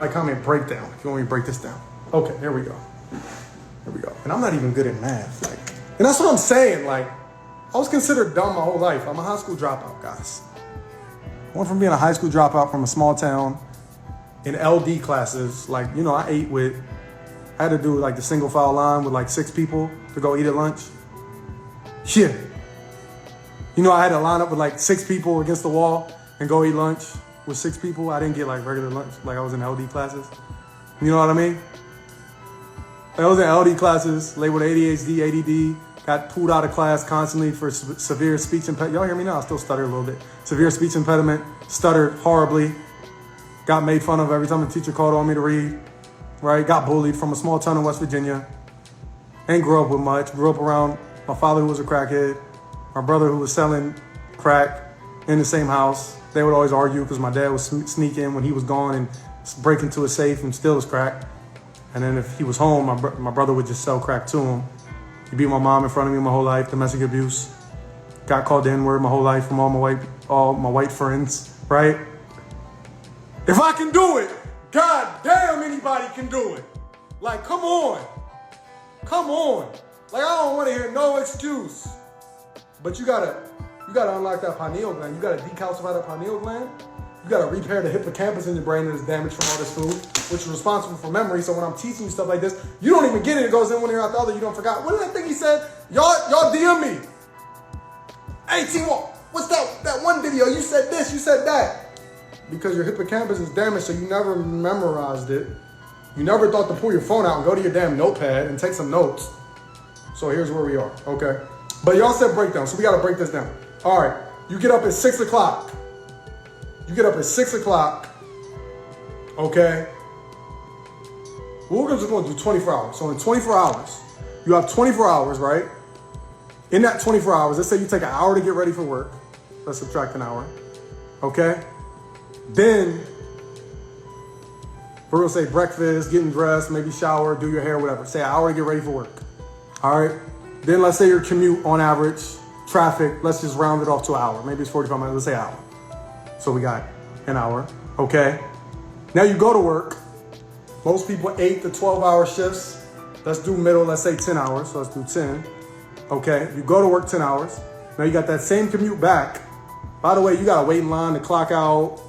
Like, comment breakdown if you want me to break this down. Okay, there we go. There we go. And I'm not even good at math. Like, and that's what I'm saying. Like, I was considered dumb my whole life. I'm a high school dropout, guys. I went from being a high school dropout from a small town in LD classes. Like, you know, I had to do like the single file line with like 6 people to go eat at lunch. Yeah. You know, I had to line up with like 6 people against the wall and go eat lunch with 6 people. I didn't get like regular lunch, like I was in LD classes. You know what I mean? I was in LD classes, labeled ADHD, ADD, got pulled out of class constantly for severe speech impediment. Y'all hear me now? I still stutter a little bit. Severe speech impediment, stuttered horribly, got made fun of every time the teacher called on me to read, right? Got bullied from a small town in West Virginia. Ain't grew up with much. Grew up around my father who was a crackhead, my brother who was selling crack in the same house. They would always argue because my dad would sneak in when he was gone and break into a safe and steal his crack. And then if he was home, my brother would just sell crack to him. He beat my mom in front of me my whole life, domestic abuse. Got called the N-word my whole life from all my white friends, right? If I can do it, god damn anybody can do it. Like, come on. Come on. Like, I don't want to hear no excuse. But you gotta unlock that pineal gland. You gotta decalcify that pineal gland. You gotta repair the hippocampus in your brain that is damaged from all this food, which is responsible for memory. So when I'm teaching you stuff like this, you don't even get it. It goes in one ear out the other. You don't forget. What did that thing he said? Y'all DM me. Hey, T-Walk, what's that one video? You said this, you said that. Because your hippocampus is damaged, so you never memorized it. You never thought to pull your phone out and go to your damn notepad and take some notes. So here's where we are, okay? But y'all said breakdown, so we gotta break this down. All right, you get up at 6 o'clock. You get up at 6 o'clock, okay? We're just gonna do 24 hours. So in 24 hours, you have 24 hours, right? In that 24 hours, let's say you take an hour to get ready for work. Let's subtract an hour, okay? Then, we're gonna say breakfast, getting dressed, maybe shower, do your hair, whatever. Say an hour to get ready for work, all right? Then let's say your commute on average, traffic, let's just round it off to an hour. Maybe it's 45 minutes, let's say an hour. So we got an hour, okay? Now you go to work. Most people 8 to 12-hour shifts. Let's do middle, let's say 10 hours, so let's do 10. Okay, you go to work 10 hours. Now you got that same commute back. By the way, you gotta wait in line to clock out.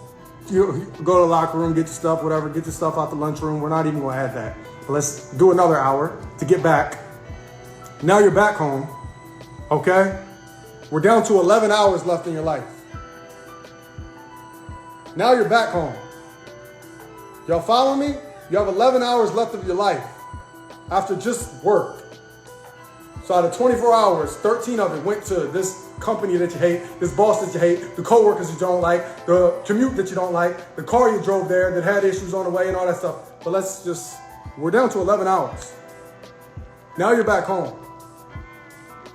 You go to the locker room, get your stuff, whatever, get your stuff out the lunchroom. We're not even gonna add that. But let's do another hour to get back. Now you're back home, okay? We're down to 11 hours left in your life. Now you're back home. Y'all follow me? You have 11 hours left of your life after just work. So out of 24 hours, 13 of it went to this company that you hate, this boss that you hate, the coworkers you don't like, the commute that you don't like, the car you drove there that had issues on the way and all that stuff. But we're down to 11 hours. Now you're back home.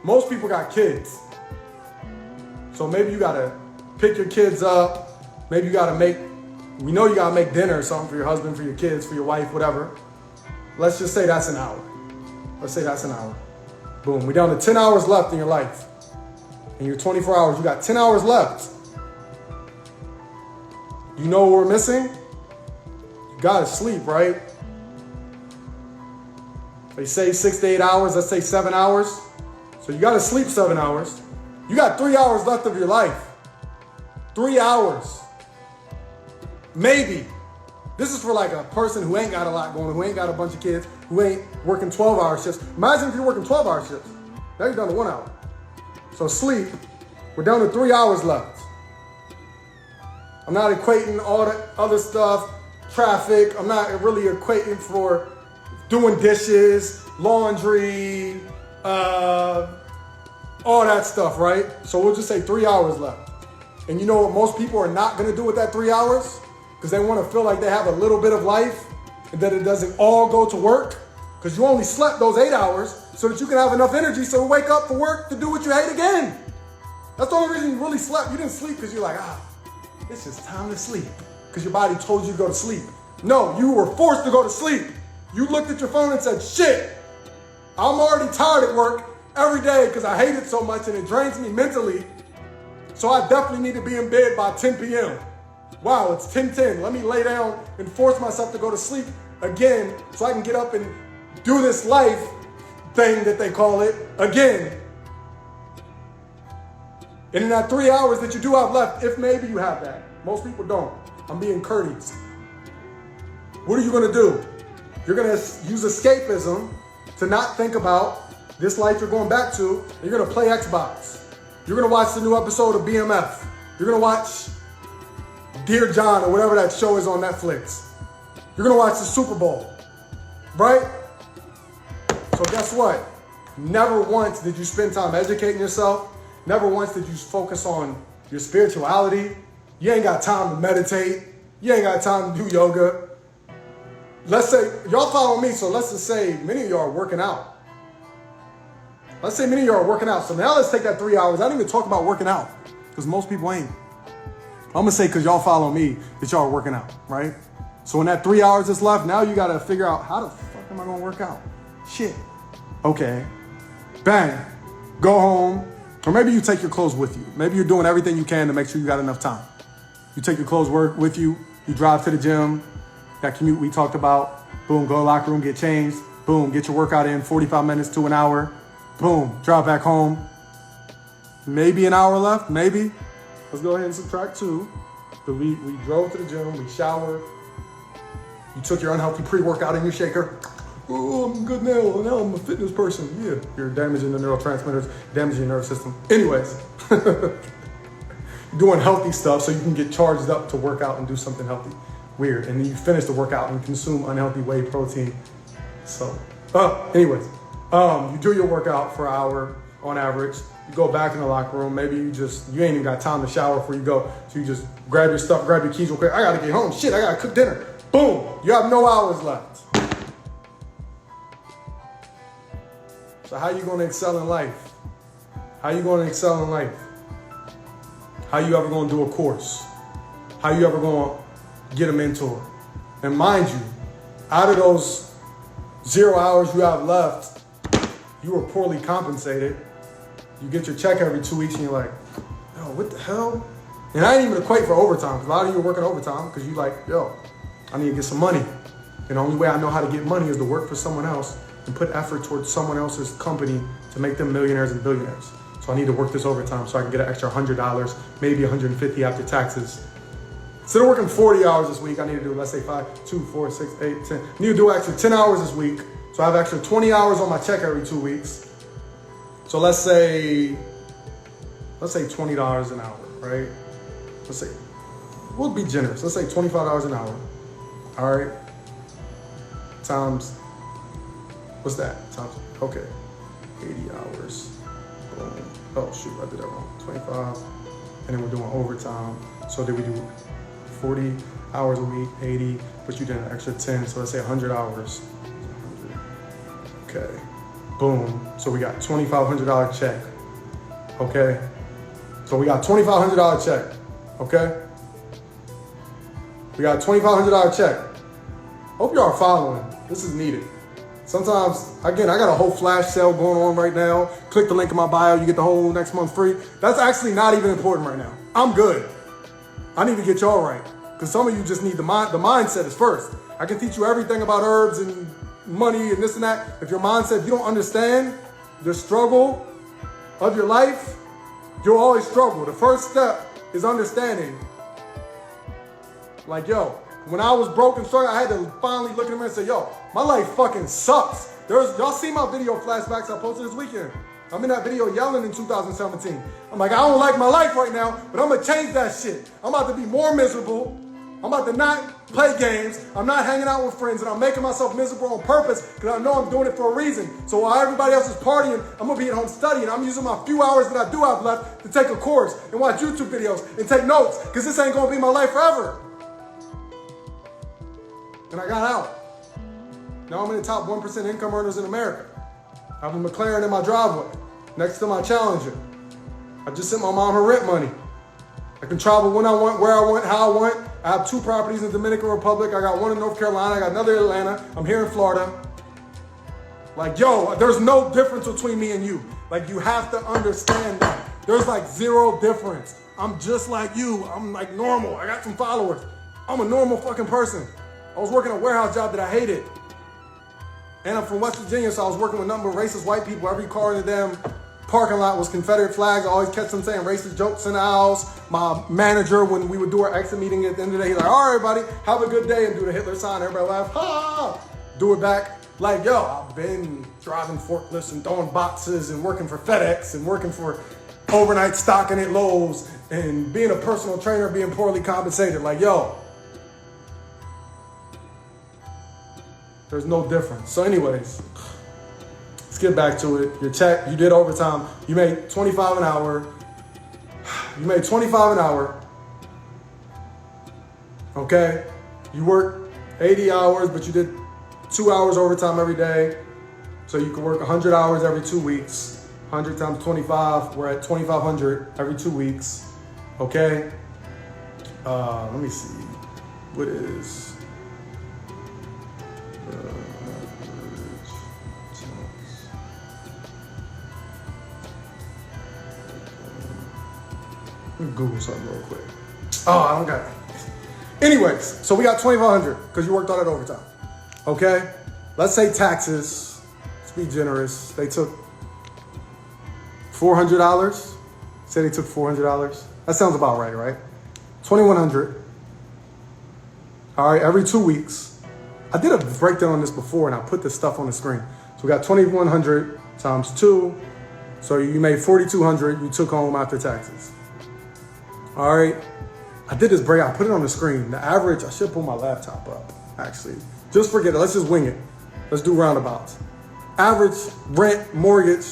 Most people got kids. So maybe you gotta pick your kids up. Maybe you gotta make dinner or something for your husband, for your kids, for your wife, whatever. Let's just say that's an hour. Let's say that's an hour. Boom, we're down to 10 hours left in your life. In your 24 hours, you got 10 hours left. You know what we're missing? You gotta sleep, right? They say 6 to 8 hours, let's say 7 hours. So you gotta sleep 7 hours. You got 3 hours left of your life. 3 hours. Maybe. This is for like a person who ain't got a lot going on, who ain't got a bunch of kids, who ain't working 12-hour shifts. Imagine if you're working 12-hour shifts. Now you're down to 1 hour. So sleep, we're down to 3 hours left. I'm not equating all the other stuff, traffic. I'm not really equating for doing dishes, laundry, all that stuff, right? So we'll just say 3 hours left. And you know what most people are not gonna do with that 3 hours? Because they wanna feel like they have a little bit of life and that it doesn't all go to work. Because you only slept those 8 hours so that you can have enough energy so to wake up for work to do what you hate again. That's the only reason you really slept. You didn't sleep because you're like, it's just time to sleep. Because your body told you to go to sleep. No, you were forced to go to sleep. You looked at your phone and said, shit, I'm already tired at work every day because I hate it so much and it drains me mentally. So I definitely need to be in bed by 10 p.m. Wow, it's 10:10. Let me lay down and force myself to go to sleep again so I can get up and do this life thing that they call it again. And in that 3 hours that you do have left, if maybe you have that, most people don't. I'm being courteous. What are you going to do? You're going to use escapism to not think about this life you're going back to. And you're going to play Xbox. You're going to watch the new episode of BMF. You're going to watch Dear John or whatever that show is on Netflix. You're going to watch the Super Bowl. Right? So guess what? Never once did you spend time educating yourself. Never once did you focus on your spirituality. You ain't got time to meditate. You ain't got time to do yoga. Let's say, y'all follow me, so let's just say many of y'all are working out. Let's say many of y'all are working out. So now let's take that 3 hours. I didn't even talk about working out because most people ain't. I'm going to say because y'all follow me that y'all are working out, right? So in that 3 hours that's left, now you got to figure out how the fuck am I going to work out? Shit. Okay. Bang. Go home. Or maybe you take your clothes with you. Maybe you're doing everything you can to make sure you got enough time. You take your clothes with you. You drive to the gym. That commute we talked about. Boom, go to the locker room, get changed. Boom, get your workout in, 45 minutes to an hour. Boom, drive back home. Maybe an hour left, maybe. Let's go ahead and subtract 2. But we drove to the gym, we showered. You took your unhealthy pre-workout in your shaker. Oh, I'm good now I'm a fitness person. Yeah, you're damaging the neurotransmitters, damaging your nervous system. Anyways, you're doing healthy stuff so you can get charged up to work out and do something healthy. Weird. And then you finish the workout and consume unhealthy whey protein. So, anyways, you do your workout for an hour on average. You go back in the locker room. Maybe you ain't even got time to shower before you go. So you just grab your stuff, grab your keys real quick. I got to get home. Shit, I got to cook dinner. Boom. You have no hours left. So how you going to excel in life? How you going to excel in life? How you ever going to do a course? How you ever going to get a mentor? And mind you, out of those 0 hours you have left, you were poorly compensated. You get your check every 2 weeks and you're like, yo, what the hell? And I didn't even equate for overtime because a lot of you are working overtime because you like, yo, I need to get some money. And the only way I know how to get money is to work for someone else and put effort towards someone else's company to make them millionaires and billionaires. So I need to work this overtime so I can get an extra $100, maybe $150 after taxes. Instead of working 40 hours this week, I need to do, let's say 5, 2, 4, 6, 8, 10. I need to do extra 10 hours this week. So I have extra 20 hours on my check every 2 weeks. So let's say $20 an hour, right? Let's say, we'll be generous. Let's say $25 an hour. All right. Times, what's that? Times, okay. 80 hours. Boom. Oh shoot, I did that wrong. 25. And then we're doing overtime. So then we do 40 hours a week, 80, but you did an extra 10. So let's say 100 hours. 100. Okay. Boom. So we got $2,500 check. Okay. So we got $2,500 check. Okay. We got $2,500 check. Hope y'all are following. This is needed. Sometimes, again, I got a whole flash sale going on right now. Click the link in my bio. You get the whole next month free. That's actually not even important right now. I'm good. I need to get y'all right. Because some of you just need the mindset is first. I can teach you everything about herbs and money and this and that. If your mindset, if you don't understand the struggle of your life, you'll always struggle. The first step is understanding. Like, yo, when I was broke and struggling, I had to finally look at him and say, yo, my life fucking sucks. Y'all see my video flashbacks I posted this weekend. I'm in that video yelling in 2017. I'm like, I don't like my life right now, but I'm gonna change that shit. I'm about to be more miserable. I'm about to not play games. I'm not hanging out with friends, and I'm making myself miserable on purpose because I know I'm doing it for a reason. So while everybody else is partying, I'm gonna be at home studying. I'm using my few hours that I do have left to take a course and watch YouTube videos and take notes because this ain't gonna be my life forever. And I got out. Now I'm in the top 1% income earners in America. I have a McLaren in my driveway next to my Challenger. I just sent my mom her rent money. I can travel when I want, where I want, how I want. I have 2 properties in the Dominican Republic. I got one in North Carolina. I got another in Atlanta. I'm here in Florida. Like, yo, there's no difference between me and you. Like, you have to understand that. There's like 0 difference. I'm just like you. I'm like normal. I got some followers. I'm a normal fucking person. I was working a warehouse job that I hated. And I'm from West Virginia, so I was working with nothing but racist white people. Every car in the damn parking lot was Confederate flags. I always catch them saying racist jokes in the house. My manager, when we would do our exit meeting at the end of the day, he's like, all right, everybody, have a good day, and do the Hitler sign. Everybody laugh, ha! Do it back. Like, yo, I've been driving forklifts and throwing boxes and working for FedEx and working for overnight stocking at Lowe's and being a personal trainer, being poorly compensated. Like, yo, there's no difference. So anyways, let's get back to it. Your check, you did overtime. You made $25 an hour. You made $25 an hour. Okay? You worked 80 hours, but you did 2 hours overtime every day. So you can work 100 hours every 2 weeks. 100 times 25, we're at 2,500 every 2 weeks. Okay? Let me see. What is... Let me Google something real quick. Oh, I don't got it. Anyways, so we got 2,500 because you worked all that overtime. Okay? Let's say taxes, let's be generous. They took $400. Say they took $400. That sounds about right, right? 2,100. All right, every 2 weeks. I did a breakdown on this before and I put this stuff on the screen. So we got 2,100 times 2. So you made 4,200 you took home after taxes. All right, I did this break. I put it on the screen. The average, I should pull my laptop up, actually. Just forget it. Let's just wing it. Let's do roundabouts. Average rent, mortgage.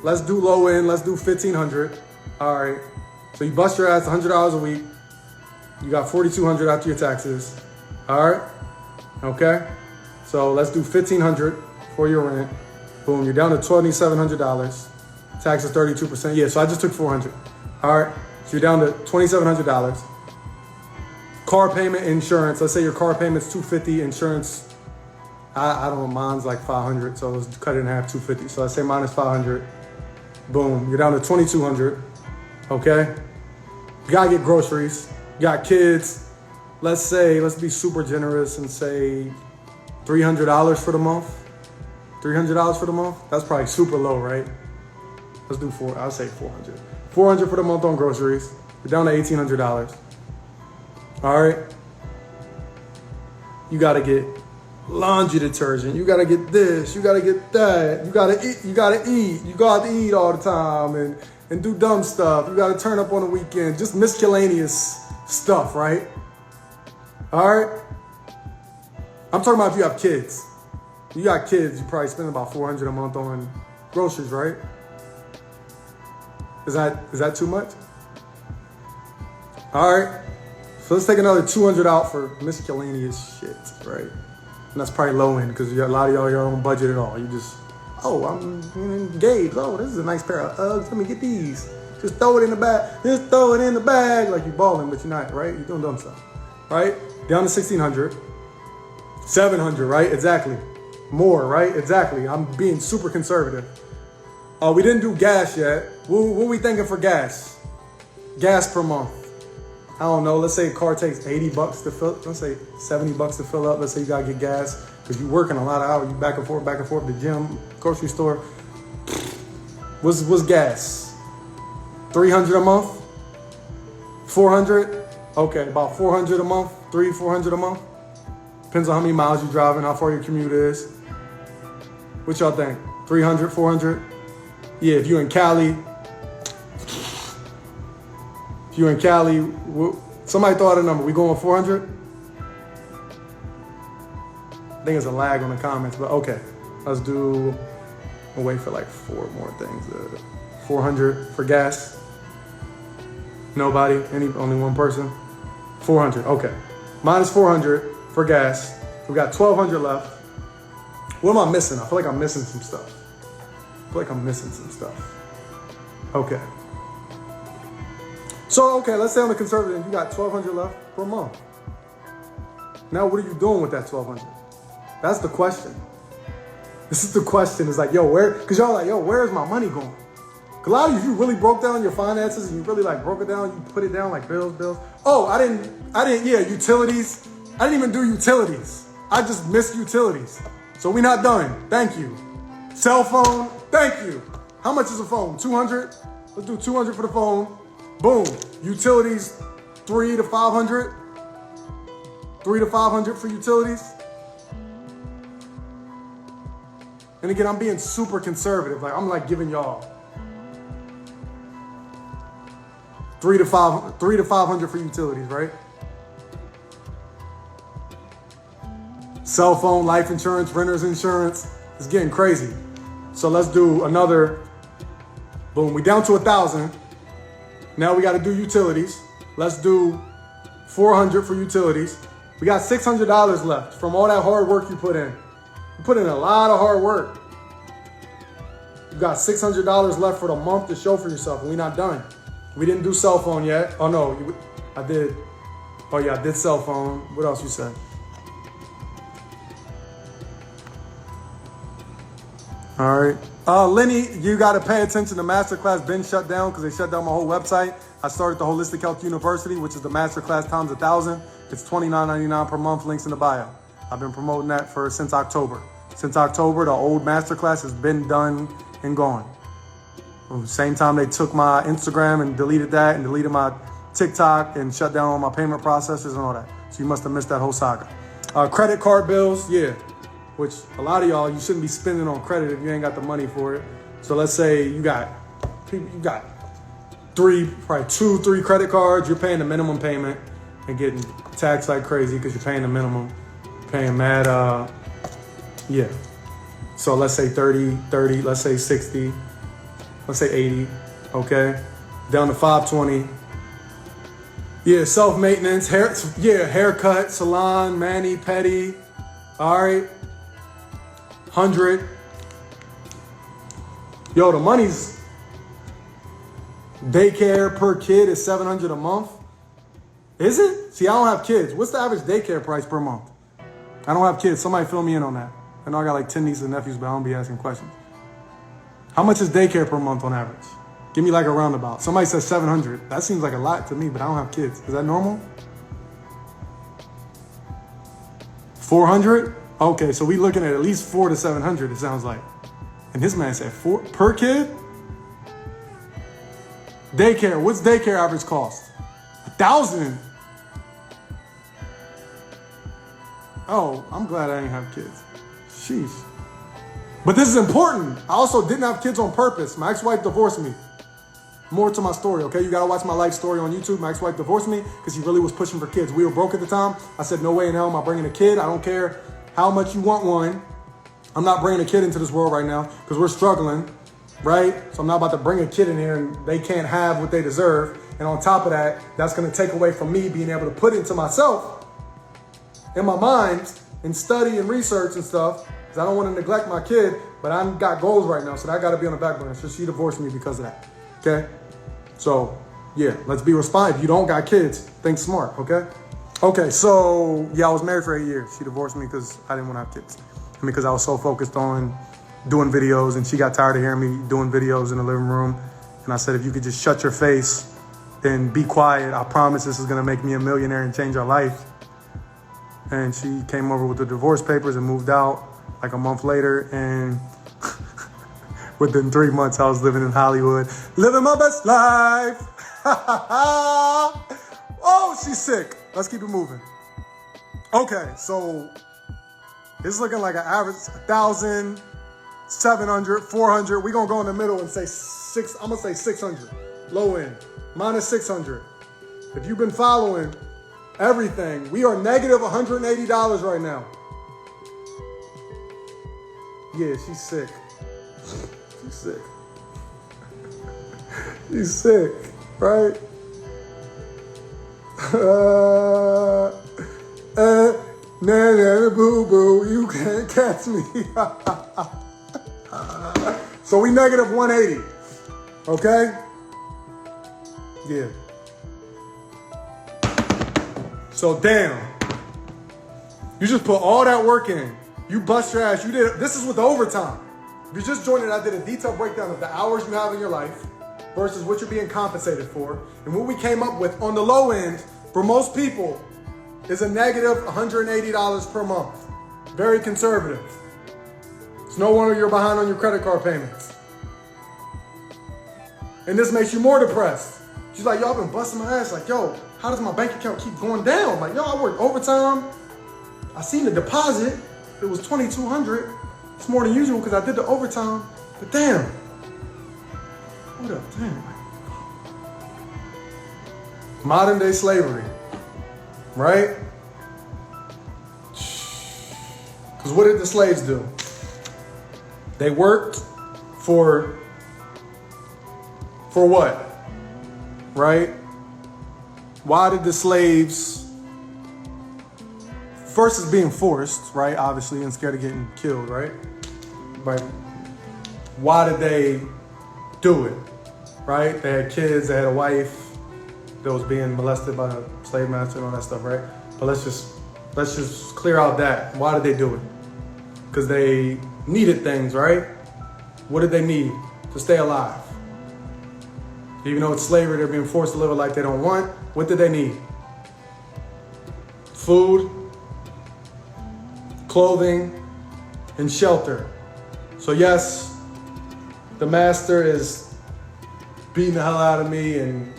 Let's do low end. Let's do 1,500. All right. So you bust your ass $100 a week. You got 4,200 after your taxes. All right. Okay. So let's do 1,500 for your rent. Boom. You're down to $2,700. Taxes 32%. Yeah. So I just took 400. All right. So you're down to $2,700. Car payment, insurance. Let's say your car payment's $250. Insurance, I don't know, mine's like $500. So let's cut it in half, $250. So let's say minus $500. Boom, you're down to $2,200. Okay? You gotta get groceries. You got kids. Let's be super generous and say $300 for the month. $300 for the month? That's probably super low, right? Let's do I'll say 400. 400 for the month on groceries. You're down to $1,800. All right. You got to get laundry detergent. You got to get this. You got to get that. You got to eat. You got to eat. You got to eat all the time and do dumb stuff. You got to turn up on the weekend. Just miscellaneous stuff, right? All right. I'm talking about if you have kids. You got kids, you probably spend about $400 a month on groceries, right? Is that too much? All right. So let's take another 200 out for miscellaneous shit, right? And that's probably low end because a lot of y'all don't budget at all. You just, I'm engaged. Oh, this is a nice pair of Uggs. Let me get these. Just throw it in the bag. Just throw it in the bag like you're balling, but you're not, right? You're doing dumb stuff, right? Down to 1,600, 700, right? Exactly. More, right? Exactly. I'm being super conservative. We didn't do gas yet. What we thinking for gas? Gas per month. I don't know. Let's say a car takes $80 to fill. Let's say $70 to fill up. Let's say you gotta get gas because you're working a lot of hours. You back and forth, the gym, grocery store. What's gas? 300 a month? 400? Okay, about 400 a month. 400 a month. Depends on how many miles you're driving, how far your commute is. What y'all think? 300, 400? Yeah, if you're in Cali, somebody throw out a number. We going 400? I think it's a lag on the comments, but okay. Let's do, we'll wait for like 4 more things. 400 for gas. Nobody? Only one person? 400, okay. Minus 400 for gas. We got 1,200 left. What am I missing? I feel like I'm missing some stuff. Okay. So, let's say on the conservative, you got 1,200 left per month. Now, what are you doing with that 1,200? That's the question. This is the question. It's like, because y'all like, where's my money going? A lot of you really broke down your finances and you really like broke it down. You put it down like bills. Oh, I didn't. Yeah, utilities. I didn't even do utilities. I just missed utilities. So we're not done. Thank you. Cell phone. Thank you. How much is a phone? 200? Let's do 200 for the phone. Boom. Utilities, 300 to 500. 300 to 500 for utilities. And again, I'm being super conservative. Like I'm like giving y'all 300 to 500 for utilities, right? Cell phone, life insurance, renter's insurance. It's getting crazy. So let's do another. Boom, we down to 1,000. Now we got to do utilities. Let's do 400 for utilities. We got $600 left from all that hard work you put in. You put in a lot of hard work. You got $600 left for the month to show for yourself, and we're not done. We didn't do cell phone yet. Oh no, I did. Oh yeah, I did cell phone. What else you said? All right. Lenny, you got to pay attention. The masterclass been shut down because they shut down my whole website. I started the Holistic Health University, which is the masterclass times 1,000. It's $29.99 per month. Links in the bio. I've been promoting that since October. Since October, the old masterclass has been done and gone. Same time they took my Instagram and deleted that and deleted my TikTok and shut down all my payment processors and all that. So you must have missed that whole saga. Credit card bills, yeah. Which a lot of y'all, you shouldn't be spending on credit if you ain't got the money for it. So let's say you got 3 credit cards, you're paying the minimum payment and getting taxed like crazy because you're paying the minimum, paying mad, yeah. So let's say 30, let's say 60, let's say 80, okay? Down to 520. Yeah, self-maintenance, haircut, salon, mani, pedi, all right? 100. Yo, the money's daycare per kid is $700 a month. Is it? See, I don't have kids. What's the average daycare price per month? I don't have kids. Somebody fill me in on that. I know I got like 10 nieces and nephews, but I don't be asking questions. How much is daycare per month on average? Give me like a roundabout. Somebody says 700. That seems like a lot to me, but I don't have kids. Is that normal? 400? Okay, so we looking at least 400 to 700, it sounds like. And this man said 4 per kid? Daycare, what's daycare average cost? 1,000. Oh, I'm glad I ain't have kids. Sheesh. But this is important. I also didn't have kids on purpose. My ex-wife divorced me. More to my story, okay? You gotta watch my life story on YouTube. My ex-wife divorced me because she really was pushing for kids. We were broke at the time. I said, no way in hell am I bringing a kid. I don't care how much you want one. I'm not bringing a kid into this world right now because we're struggling, right? So I'm not about to bring a kid in here and they can't have what they deserve. And on top of that, that's gonna take away from me being able to put into myself, in my mind, and study and research and stuff. Because I don't want to neglect my kid, but I got goals right now, so that got to be on the back burner. So she divorced me because of that, okay? So, yeah, let's be responsible. If you don't got kids, think smart, okay? Okay, so, yeah, I was married for 8 years. She divorced me because I didn't want to have kids. And because I was so focused on doing videos, and she got tired of hearing me doing videos in the living room. And I said, if you could just shut your face and be quiet, I promise this is going to make me a millionaire and change our life. And she came over with the divorce papers and moved out like a month later. And within 3 months, I was living in Hollywood, living my best life. Oh, she's sick. Let's keep it moving. Okay, so it's looking like an average 1,000, 700, 400. We're going to go in the middle and say I'm going to say 600. Low end. Minus 600. If you've been following everything, we are negative $180 right now. Yeah, she's sick. She's sick. She's sick, right? Nah, boo boo, you can't catch me. So we negative 180, okay? Yeah. So damn, you just put all that work in. You bust your ass. You did. This is with the overtime. If you just joined it, I did a detailed breakdown of the hours you have in your life, versus what you're being compensated for. And what we came up with on the low end for most people is a negative $180 per month. Very conservative. It's no wonder you're behind on your credit card payments. And this makes you more depressed. She's like, yo, I've been busting my ass. Like, yo, how does my bank account keep going down? Like, yo, I worked overtime. I seen the deposit. It was $2,200. It's more than usual because I did the overtime. But damn. What up? Damn. Modern day slavery. Right? Because what did the slaves do? They worked for what? Right? Why did the slaves, first is being forced, right? Obviously, and scared of getting killed, right? Right. Why did they do it? Right? They had kids, they had a wife that was being molested by the slave master and all that stuff, right? But let's just clear out that. Why did they do it? Because they needed things, right? What did they need to stay alive? Even though it's slavery, they're being forced to live a life they don't want. What did they need? Food, clothing, and shelter. So yes, the master is beating the hell out of me and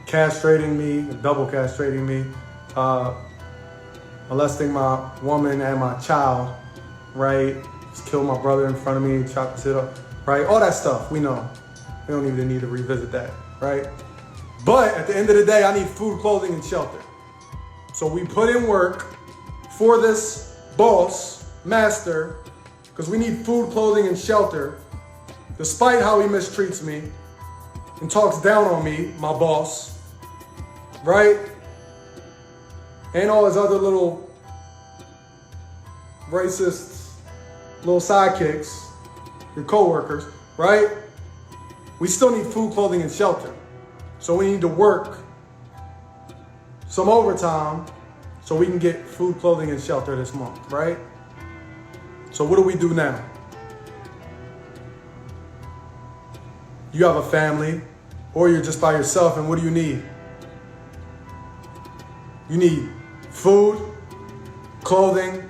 castrating me, double castrating me, molesting my woman and my child, right? Just killed my brother in front of me, chopped his head up, right? All that stuff, we know. We don't even need to revisit that, right? But at the end of the day, I need food, clothing, and shelter. So we put in work for this boss, master, because we need food, clothing, and shelter, despite how he mistreats me and talks down on me, my boss, right? And all his other little racist little sidekicks, your coworkers, right? We still need food, clothing, and shelter. So we need to work some overtime so we can get food, clothing, and shelter this month, right? So what do we do now? You have a family, or you're just by yourself, and what do you need? You need food, clothing,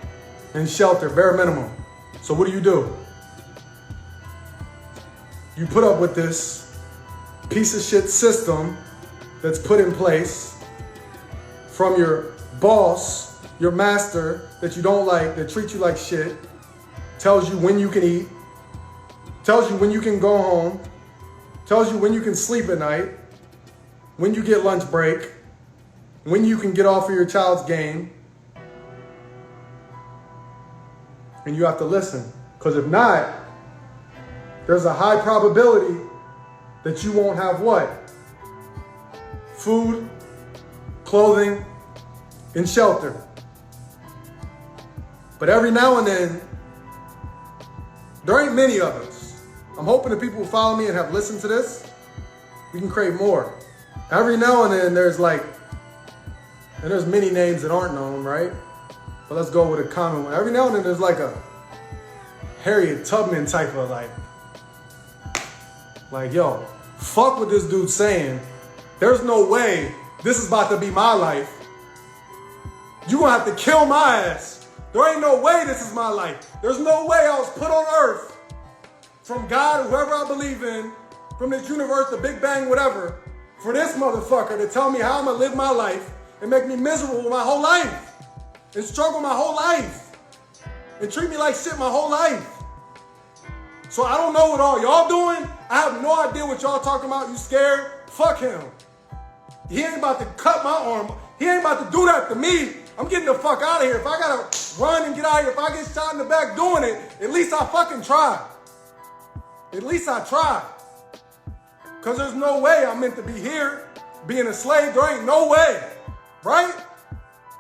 and shelter, bare minimum. So what do? You put up with this piece of shit system that's put in place from your boss, your master that you don't like, that treats you like shit, tells you when you can eat, tells you when you can go home, tells you when you can sleep at night, when you get lunch break, when you can get off of your child's game. And you have to listen, because if not, there's a high probability that you won't have what? Food, clothing, and shelter. But every now and then, there ain't many of us. I'm hoping that people who follow me and have listened to this, we can create more. Every now and then there's like, and there's many names that aren't known, right? But let's go with a common one. Every now and then there's like a Harriet Tubman type of like, yo, fuck what this dude's saying. There's no way this is about to be my life. You gonna have to kill my ass. There ain't no way this is my life. There's no way I was put on earth from God, whoever I believe in, from this universe, the Big Bang, whatever, for this motherfucker to tell me how I'm gonna live my life and make me miserable my whole life and struggle my whole life and treat me like shit my whole life. So I don't know what all y'all doing. I have no idea what y'all talking about. You scared? Fuck him. He ain't about to cut my arm. He ain't about to do that to me. I'm getting the fuck out of here. If I gotta run and get out of here, if I get shot in the back doing it, at least I fucking tried. At least I tried. Because there's no way I'm meant to be here being a slave. There ain't no way. Right?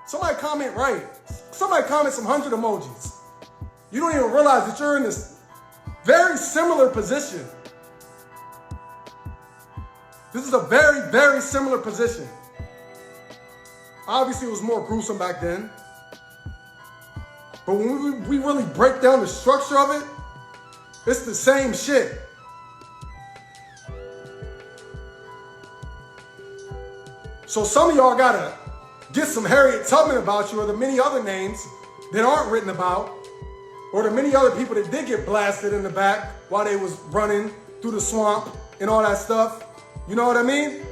Somebody comment right. Somebody comment some 100 emojis. You don't even realize that you're in this very similar position. This is a very, very similar position. Obviously, it was more gruesome back then. But when we really break down the structure of it, it's the same shit. So some of y'all gotta get some Harriet Tubman about you, or the many other names that aren't written about, or the many other people that did get blasted in the back while they was running through the swamp and all that stuff. You know what I mean?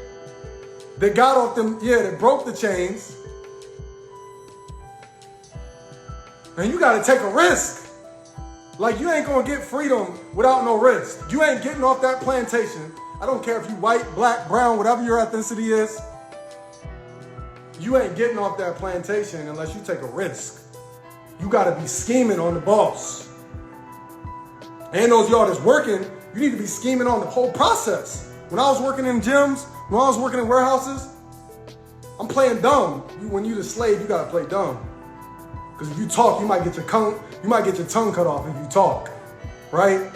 They got off them, they broke the chains. And you gotta take a risk. Like, you ain't gonna get freedom without no risk. You ain't getting off that plantation. I don't care if you white, black, brown, whatever your ethnicity is. You ain't getting off that plantation unless you take a risk. You gotta be scheming on the boss. And those of y'all that's working, you need to be scheming on the whole process. When I was working in gyms, when I was working in warehouses, I'm playing dumb. When you the slave, you gotta play dumb. Because if you talk, you might get your tongue cut off if you talk, right?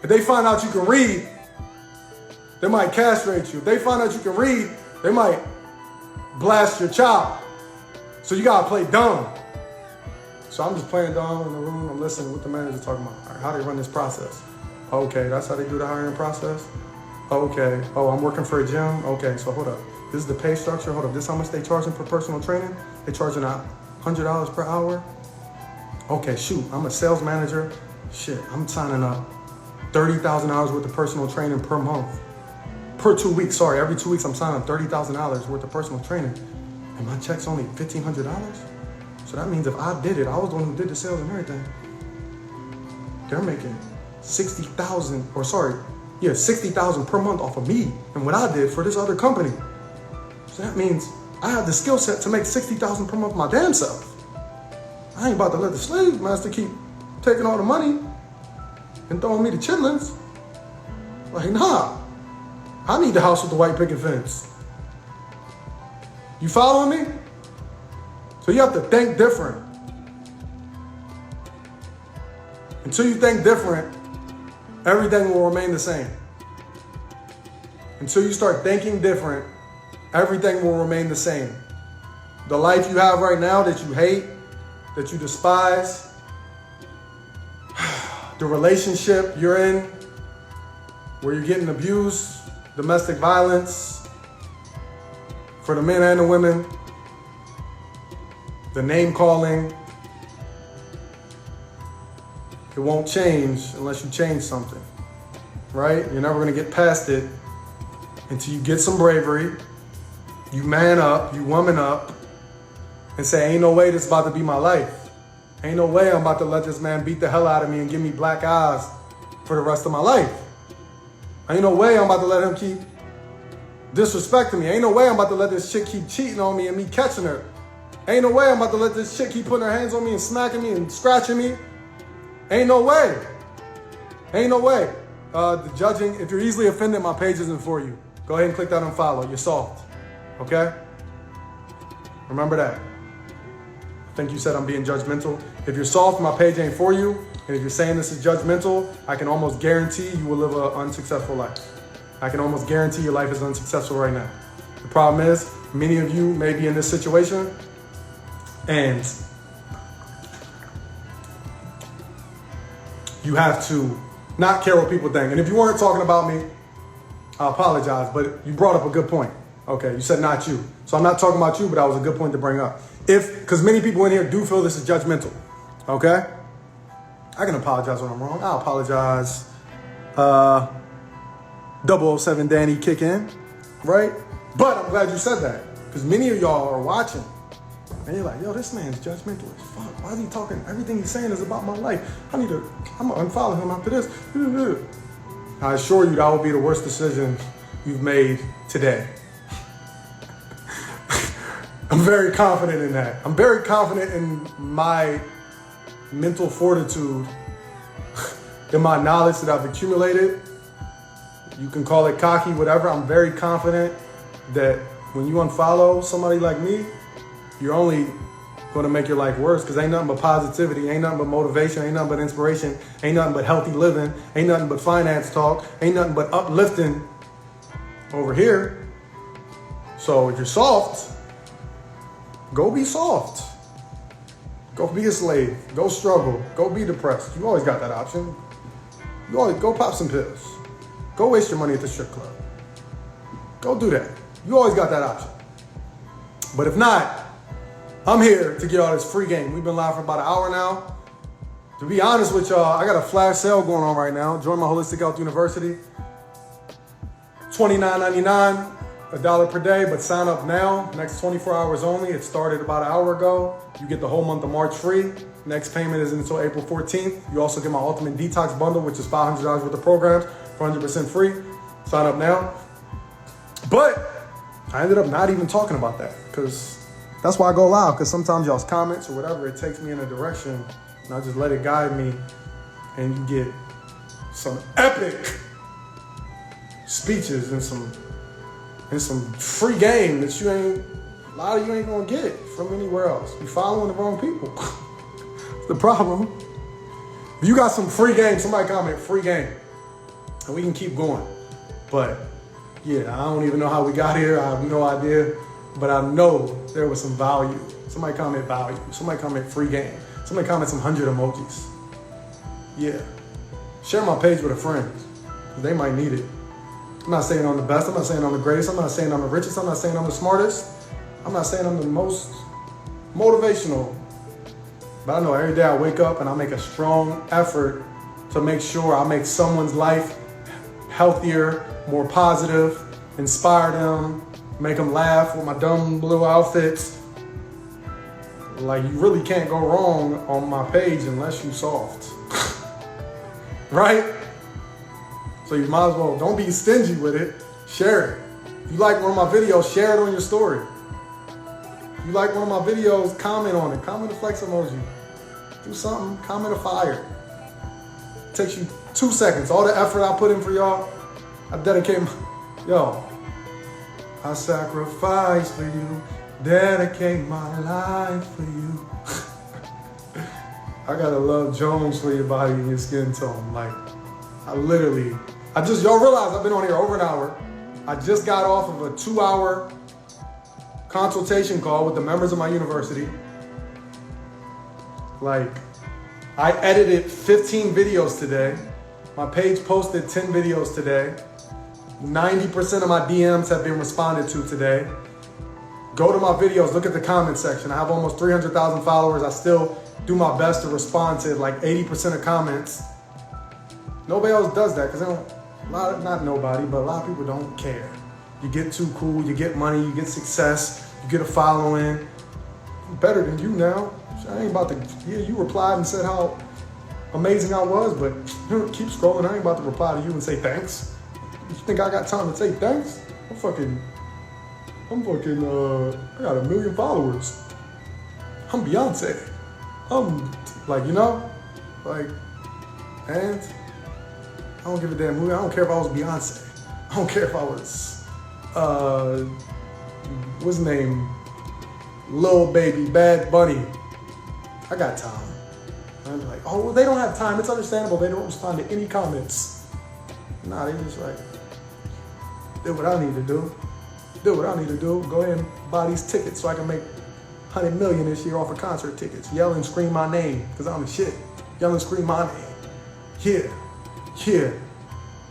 If they find out you can read, they might castrate you. If they find out you can read, they might blast your child. So you gotta play dumb. So I'm just playing dumb in the room. I'm listening to what the manager's talking about. All right, how they run this process? Okay, that's how they do the hiring process? Okay. Oh, I'm working for a gym? Okay, so hold up. This is the pay structure? Hold up. This is how much they charging for personal training? They charging $100 per hour? Okay, shoot. I'm a sales manager. Shit, I'm signing up 30,000 hours worth of personal training per month. Per 2 weeks, sorry. Every 2 weeks, I'm signing $30,000 worth of personal training. And my check's only $1,500? So that means if I did it, I was the one who did the sales and everything. They're making $60,000 per month off of me and what I did for this other company. So that means I have the skill set to make $60,000 per month my damn self. I ain't about to let the slave master keep taking all the money and throwing me the chitlins. Like, nah. I need the house with the white picket fence. You following me? So you have to think different. Until you think different, everything will remain the same. Until you start thinking different, everything will remain the same. The life you have right now that you hate, that you despise, the relationship you're in, where you're getting abused, domestic violence, for the men and the women, the name calling, it won't change unless you change something, right? You're never gonna get past it until you get some bravery, you man up, you woman up, and say, ain't no way this is about to be my life. Ain't no way I'm about to let this man beat the hell out of me and give me black eyes for the rest of my life. Ain't no way I'm about to let him keep disrespecting me. Ain't no way I'm about to let this chick keep cheating on me and me catching her. Ain't no way I'm about to let this chick keep putting her hands on me and smacking me and scratching me. Ain't no way. Ain't no way. The judging, if you're easily offended, my page isn't for you. Go ahead and click that unfollow. You're soft. Okay? Remember that. I think you said I'm being judgmental. If you're soft, my page ain't for you. And if you're saying this is judgmental, I can almost guarantee you will live an unsuccessful life. I can almost guarantee your life is unsuccessful right now. The problem is, many of you may be in this situation and you have to not care what people think. And if you weren't talking about me, I apologize, but you brought up a good point. Okay, you said not you. So I'm not talking about you, but that was a good point to bring up. Because many people in here do feel this is judgmental, okay? I can apologize when I'm wrong. I'll apologize. 007 Danny kick in, right? But I'm glad you said that, because many of y'all are watching. And you're like, yo, this man's judgmental as fuck. Why is he talking? Everything he's saying is about my life. I'm going to unfollow him after this. I assure you that will be the worst decision you've made today. I'm very confident in that. I'm very confident in my mental fortitude, in my knowledge that I've accumulated. You can call it cocky, whatever. I'm very confident that when you unfollow somebody like me, you're only going to make your life worse, because ain't nothing but positivity, ain't nothing but motivation, ain't nothing but inspiration, ain't nothing but healthy living, ain't nothing but finance talk, ain't nothing but uplifting over here. So if you're soft, go be soft. Go be a slave. Go struggle. Go be depressed. You always got that option. You always go pop some pills. Go waste your money at the strip club. Go do that. You always got that option. But if not, I'm here to get all this free game. We've been live for about an hour now. To be honest with y'all, I got a flash sale going on right now. Join my Holistic Health University. $29.99, $1 per day, but sign up now. Next 24 hours only. It started about an hour ago. You get the whole month of March free. Next payment is until April 14th. You also get my Ultimate Detox Bundle, which is $500 worth of programs for 100% free. Sign up now. But I ended up not even talking about that because that's why I go live, because sometimes y'all's comments or whatever, it takes me in a direction and I just let it guide me, and you get some epic speeches and some free game that a lot of you ain't gonna get from anywhere else. You're following the wrong people. It's the problem. If you got some free game, somebody comment free game, and we can keep going. But yeah, I don't even know how we got here. I have no idea, but I know there was some value. Somebody comment value. Somebody comment free game. Somebody comment some 100 emojis. Yeah. Share my page with a friend. They might need it. I'm not saying I'm the best. I'm not saying I'm the greatest. I'm not saying I'm the richest. I'm not saying I'm the smartest. I'm not saying I'm the most motivational. But I know every day I wake up and I make a strong effort to make sure I make someone's life healthier, more positive, inspire them, make them laugh with my dumb little outfits. Like, you really can't go wrong on my page unless you soft. Right? So you might as well, don't be stingy with it. Share it. If you like one of my videos, share it on your story. If you like one of my videos, comment on it. Comment a flex emoji. Do something, comment a fire. It takes you 2 seconds. All the effort I put in for y'all, I dedicate I sacrifice for you, dedicate my life for you. I gotta love Jones for your body and your skin tone. Like, y'all realize I've been on here over an hour. I just got off of a 2-hour consultation call with the members of my university. Like, I edited 15 videos today. My page posted 10 videos today. 90% of my DMs have been responded to today. Go to my videos, look at the comment section. I have almost 300,000 followers. I still do my best to respond to like 80% of comments. Nobody else does that because not nobody, but a lot of people don't care. You get too cool, you get money, you get success, you get a following. I'm better than you now. I ain't about to, you replied and said how amazing I was, but keep scrolling. I ain't about to reply to you and say thanks. You think I got time to say thanks? I got 1 million followers. I'm Beyonce. I'm and I don't give a damn movie. I don't care if I was Beyonce. I don't care if I was, what's his name? Lil Baby, Bad Bunny. I got time. And I'm like, oh, well, they don't have time. It's understandable. They don't respond to any comments. Nah, they just like, do what I need to do. Do what I need to do. Go ahead and buy these tickets so I can make 100 million this year off of concert tickets. Yell and scream my name, because I'm the shit. Yell and scream my name. Yeah.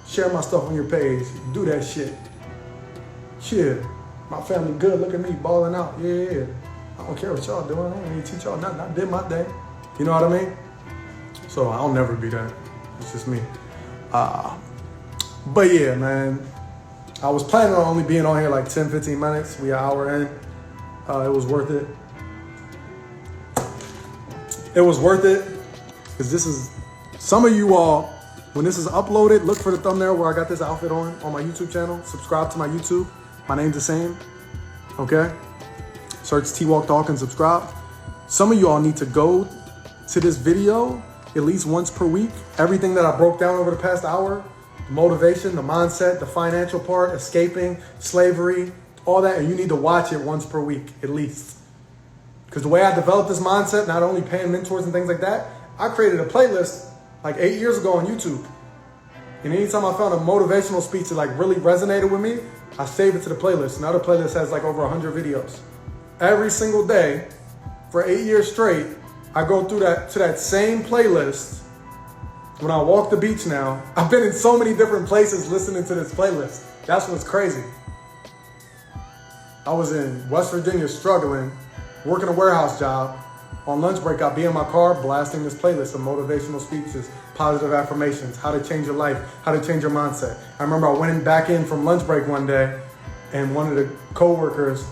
Share my stuff on your page. Do that shit. Yeah. My family good. Look at me balling out. Yeah. I don't care what y'all doing. I don't need to teach y'all nothing. I did my thing. You know what I mean? So I'll never be that. It's just me. But yeah, man. I was planning on only being on here like 10, 15 minutes. We an hour in. It was worth it. It was worth it. Because this is, some of you all, when this is uploaded, look for the thumbnail where I got this outfit on my YouTube channel. Subscribe to my YouTube. My name's the same. Okay? Search T-Walk Talk and subscribe. Some of you all need to go to this video at least once per week. Everything that I broke down over the past hour, the motivation, the mindset, the financial part, escaping, slavery, all that, and you need to watch it once per week at least. Because the way I developed this mindset, not only paying mentors and things like that, I created a playlist like 8 years ago on YouTube. And anytime I found a motivational speech that like really resonated with me, I saved it to the playlist. Now the playlist has like over 100 videos. Every single day for 8 years straight, I go through to that same playlist. When I walk the beach now, I've been in so many different places listening to this playlist. That's what's crazy. I was in West Virginia struggling, working a warehouse job. On lunch break, I'd be in my car blasting this playlist of motivational speeches, positive affirmations, how to change your life, how to change your mindset. I remember I went back in from lunch break one day, and one of the coworkers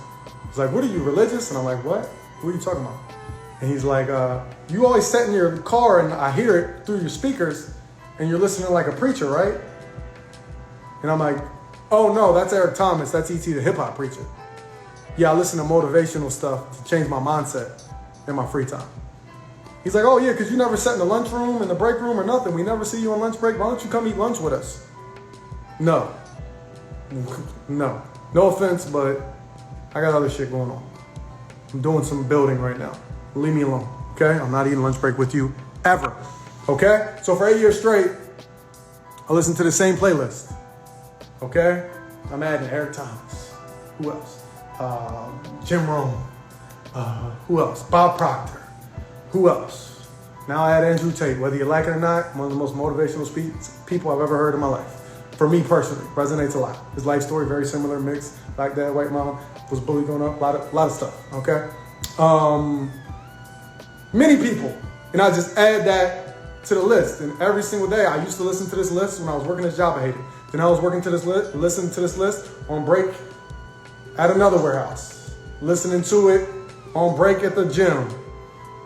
was like, "What are you, religious?" And I'm like, "What? What are you talking about?" And he's like, "You always sit in your car and I hear it through your speakers and you're listening like a preacher, right?" And I'm like, "Oh no, that's Eric Thomas. That's E.T. the hip hop preacher. Yeah, I listen to motivational stuff to change my mindset in my free time." He's like, "Oh yeah, because you never sat in the lunchroom, in the break room or nothing. We never see you on lunch break. Why don't you come eat lunch with us?" No. No offense, but I got other shit going on. I'm doing some building right now. Leave me alone, okay? I'm not eating lunch break with you ever, okay? So for 8 years straight, I listened to the same playlist, okay? I'm adding Eric Thomas. Who else? Jim Rohn. Who else? Bob Proctor. Who else? Now I add Andrew Tate. Whether you like it or not, one of the most motivational people I've ever heard in my life. For me personally, resonates a lot. His life story, very similar, mixed, black dad, white mom, was bullied growing up, a lot of stuff, okay? Many people, and I just add that to the list. And every single day, I used to listen to this list when I was working this job I hated. Then I was working to this list, listening to this list on break at another warehouse, listening to it on break at the gym,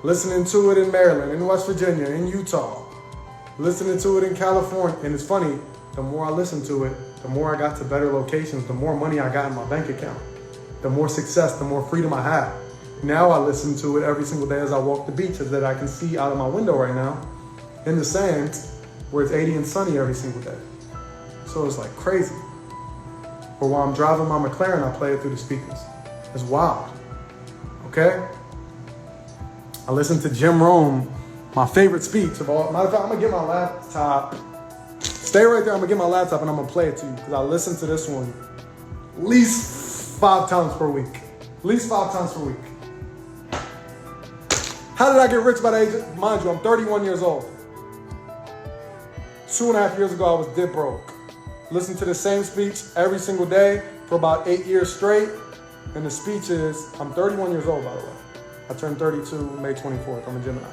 listening to it in Maryland, in West Virginia, in Utah, listening to it in California. And it's funny, the more I listened to it, the more I got to better locations, the more money I got in my bank account, the more success, the more freedom I have. Now I listen to it every single day as I walk the beaches that I can see out of my window right now in the sand where it's 80 and sunny every single day. So it's like crazy. Or while I'm driving my McLaren, I play it through the speakers. It's wild, okay? I listen to Jim Rohn, my favorite speech of all. Matter of fact, I'm gonna get my laptop. Stay right there, I'm gonna get my laptop and I'm gonna play it to you because I listen to this one at least 5 times per week. At least 5 times per week. How did I get rich by the age of, mind you, I'm 31 years old. 2.5 years ago, I was dead broke. Listened to the same speech every single day for about 8 years straight. And the speech is, I'm 31 years old, by the way. I turned 32 May 24th. I'm a Gemini.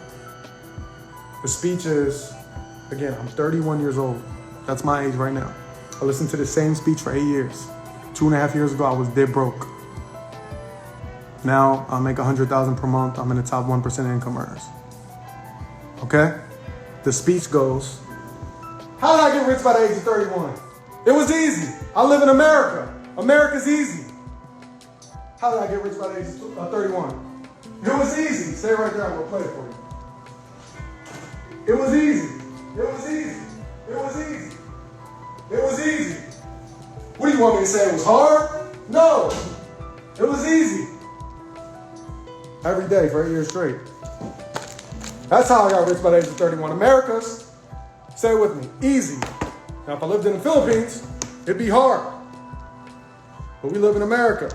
The speech is, again, I'm 31 years old. That's my age right now. I listened to the same speech for 8 years. 2.5 years ago, I was dead broke. Now I make $100,000 per month. I'm in the top 1% of income earners. Okay? The speech goes, how did I get rich by the age of 31? It was easy. I live in America. America's easy. How did I get rich by the age of 31? It was easy. Stay right there. I'm going to play it for you. It was easy. It was easy. It was easy. It was easy. What do you want me to say? It was hard? No. It was easy. Every day for 8 years straight. That's how I got rich by the age of 31. America's, say it with me, easy. Now, if I lived in the Philippines, it'd be hard. But we live in America.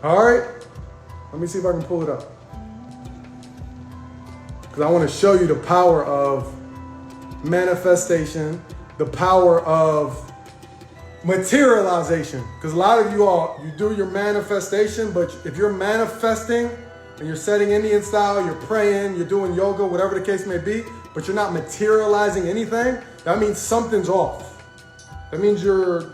All right? Let me see if I can pull it up. Because I want to show you the power of manifestation, the power of materialization. Because a lot of you all, you do your manifestation, but if you're manifesting and you're setting Indian style, you're praying, you're doing yoga, whatever the case may be, but you're not materializing anything, that means something's off. That means your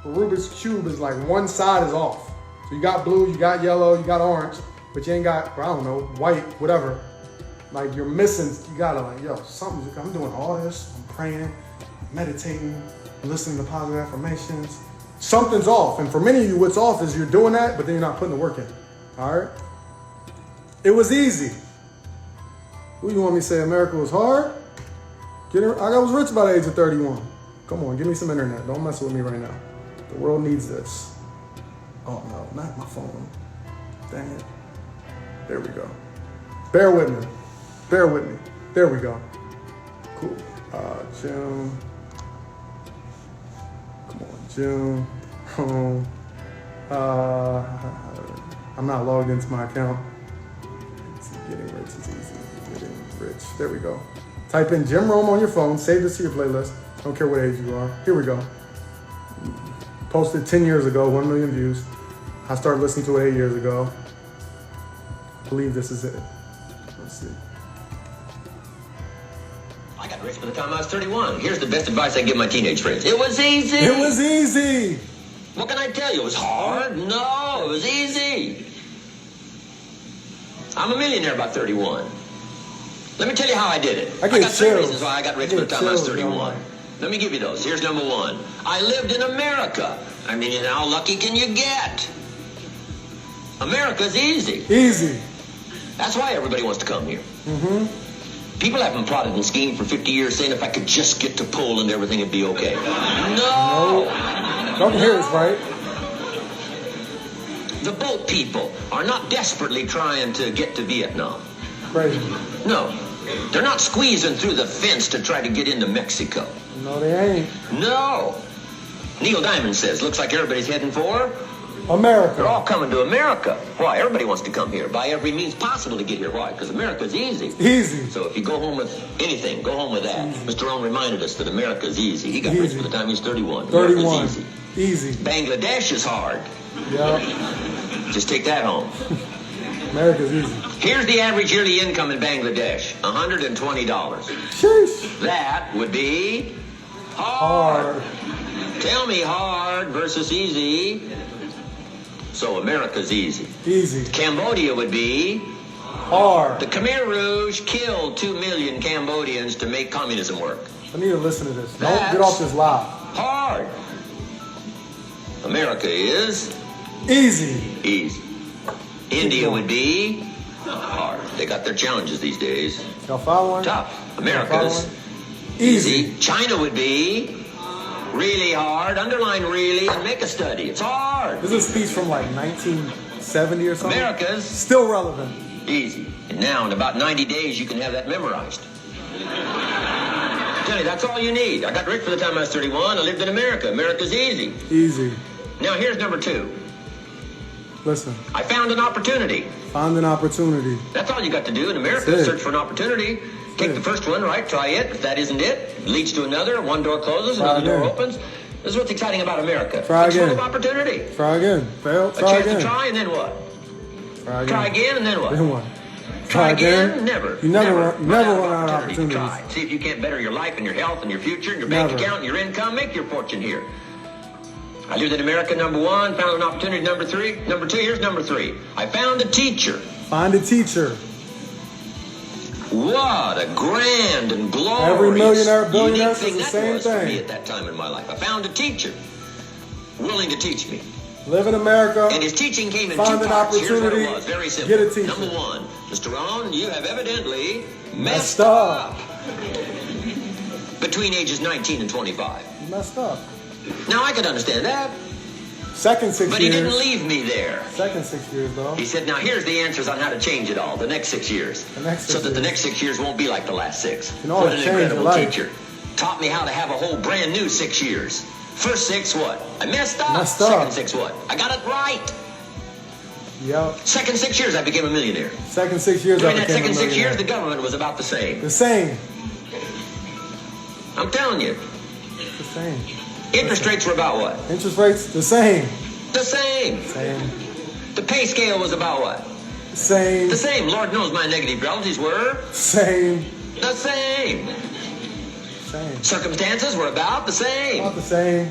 Rubik's Cube is like one side is off. So you got blue, you got yellow, you got orange, but you ain't got, I don't know, white, whatever. Like you're missing, you gotta like, yo, something's, I'm doing all this, I'm praying, meditating, listening to positive affirmations. Something's off. And for many of you, what's off is you're doing that, but then you're not putting the work in. All right? It was easy. Who you want me to say America was hard? I was rich by the age of 31. Come on, give me some internet. Don't mess with me right now. The world needs this. Oh no, not my phone. Dang it. There we go. Bear with me. Bear with me. There we go. Cool. Jim. Come on, Jim. Home. I'm not logged into my account. It's getting rich is easy. Getting rich. There we go. Type in Jim Rome on your phone. Save this to your playlist. Don't care what age you are. Here we go. Posted 10 years ago, 1 million views. I started listening to it 8 years ago. I believe this is it. Let's see. I got rich by the time I was 31. Here's the best advice I give my teenage friends. It was easy. It was easy. What can I tell you? It was hard? No, it was easy. I'm a millionaire by 31. Let me tell you how I did it. I got three chills. reasons why I got rich by the time I was 31. Let me give you those. Here's number one. I lived in America. I mean, how lucky can you get? America's easy. Easy. That's why everybody wants to come here. Mm-hmm. People have been plotted and schemed for 50 years saying if I could just get to Poland, everything would be okay. No! Don't hear this, right? The boat people are not desperately trying to get to Vietnam. Crazy. No. They're not squeezing through the fence to try to get into Mexico. No, they ain't. No. Neil Diamond says, looks like everybody's heading for America. They're all coming to America. Why? Everybody wants to come here by every means possible to get here. Why? Because America's easy. Easy. So if you go home with anything, go home with that. Mr. Owen reminded us that America's easy. He got rich by the time he was 31. 31. America's easy. Bangladesh is hard. Yeah. Just take that home. America's easy. Here's the average yearly income in Bangladesh, $120. Sheesh. That would be hard. Tell me hard versus easy. So America's easy. Easy. Cambodia would be hard. The Khmer Rouge killed 2 million Cambodians to make communism work. I need to listen to this. Don't get off this live. Hard. America is easy. Easy. India would be hard. They got their challenges these days. Y'all following? Tough. America's easy. China would be really hard. Underline really and make a study. It's hard. This is a speech from like 1970 or something. America's still relevant. Easy. And now in about 90 days you can have that memorized. Tell you, that's all you need. I got rich for the time I was 31. I lived in America. America's easy. Easy. Now here's number 2. Listen. I found an opportunity. Found an opportunity. That's all you got to do in America. Search for an opportunity. Take the first one, right? Try it. If that isn't it leads to another. One door closes, another door opens. This is what's exciting about America. Try again. Full of opportunity. Try again. Fail. Try again. A chance to try and then what? Try again and then what? Then what? Try again. Never. You never run out of opportunities. Try. See if you can't better your life and your health and your future and your bank account and your income. Make your fortune here. I lived in America, number 1. Found an opportunity, number 3. Number 2, here's number 3. I found a teacher. Find a teacher. What a grand and glorious, every millionaire, billionaire says the same thing. For me at that time in my life. I found a teacher willing to teach me. Live in America. And his teaching came in find 2 an parts. opportunity. Here's what it was. Very simple. Get a teacher. Number 1, Mr. Rohn, you have evidently messed up. Between ages 19 and 25. You messed up. Now, I could understand that. Second 6 years. But he didn't leave me there. Second 6 years, though. He said, now here's the answers on how to change it all. The next 6 years. The next 6 so that years. the next 6 years won't be like the last 6. You know, what an incredible teacher. Taught me how to have a whole brand new 6 years. First 6, what? I messed up. Second 6, what? I got it right. Yep. Second 6 years, I became a millionaire. Second 6 years, During that second 6 years, the government was about the same. The same. I'm telling you. The same. Interest rates were about what? Interest rates, the same. The same. Same. The pay scale was about what? The same. The same. Lord knows my negative relatives were. Same. The same. Same. Circumstances were about the same. About the same.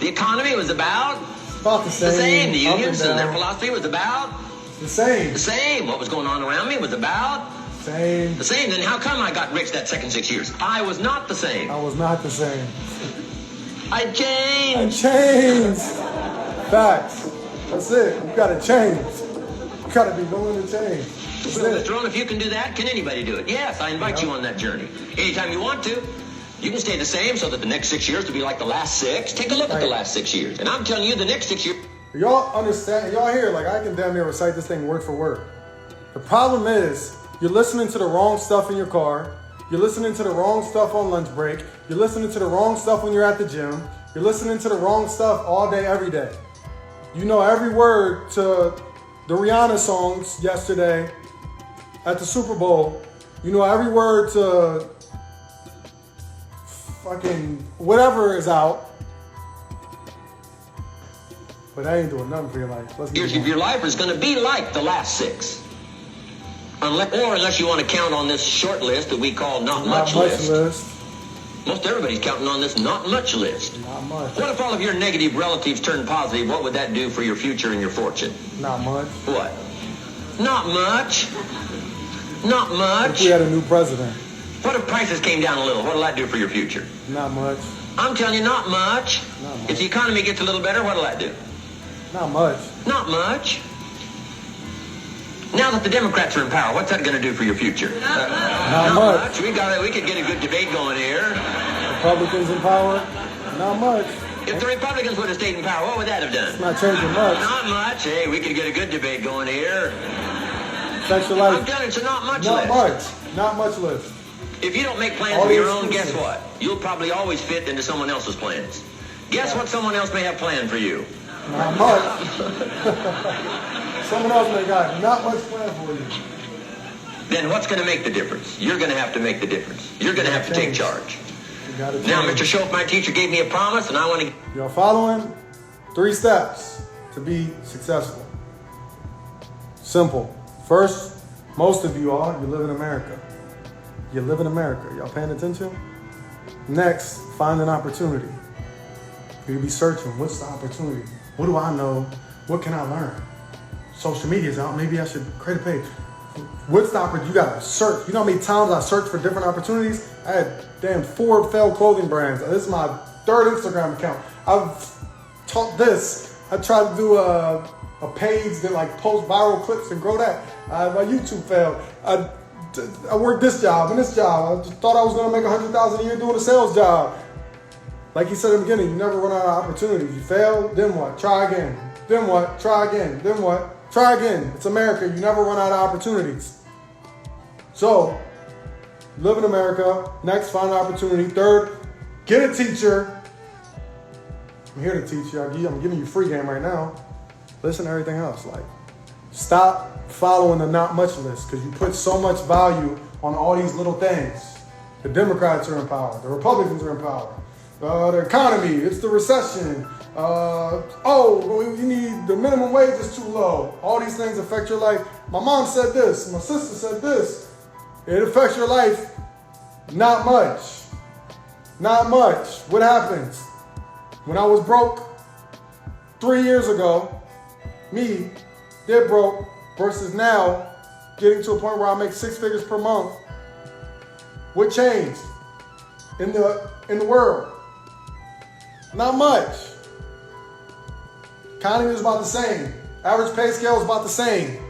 The economy was about the same. The same. The unions and their philosophy was about the same. The same. What was going on around me was about same. The same. Then how come I got rich that second 6 years? I was not the same. I was not the same. I changed. Facts. That's it. You gotta change. You gotta be willing to change. So, Mr. Rohn, if you can do that, can anybody do it? Yes, I invite you on that journey. Anytime you want to. You can stay the same so that the next 6 years will be like the last 6. Take a look at the last 6 years. And I'm telling you, the next 6 years... Y'all understand? Y'all hear? Like, I can damn near recite this thing word for word. The problem is, you're listening to the wrong stuff in your car. You're listening to the wrong stuff on lunch break. You're listening to the wrong stuff when you're at the gym. You're listening to the wrong stuff all day, every day. You know every word to the Rihanna songs yesterday at the Super Bowl. You know every word to fucking whatever is out. But that ain't doing nothing for your life. Let's years of your life is going to be like the last 6. Unless you want to count on this short list that we call not much list. Most everybody's counting on this not much list. Not much. What if all of your negative relatives turn positive? What would that do for your future and your fortune? Not much. What? Not much. Not much. If we had a new president. What if prices came down a little? What will that do for your future? Not much. I'm telling you, not much. Not much. If the economy gets a little better, what will that do? Not much. Not much. Now that the Democrats are in power, what's that going to do for your future? Not much. We could get a good debate going here. Republicans in power? Not much. If the Republicans would have stayed in power, what would that have done? It's not changing much. Not much. Hey, we could get a good debate going here. Sexual life. I'm telling you, it's a not much Not list. much. Not much list. If you don't make plans of your own, guess what? You'll probably always fit into someone else's plans. Guess what someone else may have planned for you? Not much. Someone else may got not much planned for you. Then what's going to make the difference? You're going to have to make the difference. You're going to have to take charge. Now, Mr. Schultz, my teacher, gave me a promise, and I want to... You're following 3 steps to be successful. Simple. First, most of you all, you live in America. You live in America. Y'all paying attention? Next, find an opportunity. You'll be searching. What's the opportunity? What do I know? What can I learn? Social media's out. Maybe I should create a page. What's the opportunity? You gotta search. You know how many times I searched for different opportunities? I had 4 failed clothing brands. This is my 3rd Instagram account. I've taught this. I tried to do a page that like post viral clips and grow that. My YouTube failed. I worked this job and this job. I just thought I was gonna make $100,000 a year doing a sales job. Like he said in the beginning, you never run out of opportunities. You fail, then what? Try again. Then what? Try again. Then what? Try again. It's America. You never run out of opportunities. So, live in America. Next, find an opportunity. 3rd, get a teacher. I'm here to teach you. I'm giving you free game right now. Listen to everything else. Like, stop following the not much list because you put so much value on all these little things. The Democrats are in power. The Republicans are in power. The economy, it's the recession. You need the minimum wage is too low. All these things affect your life. My mom said this. My sister said this. It affects your life. Not much. Not much. What happens? When I was broke 3 years ago, me, dead broke, versus now getting to a point where I make 6 figures per month. What changed in the world? Not much. Economy is about the same. Average pay scale is about the same.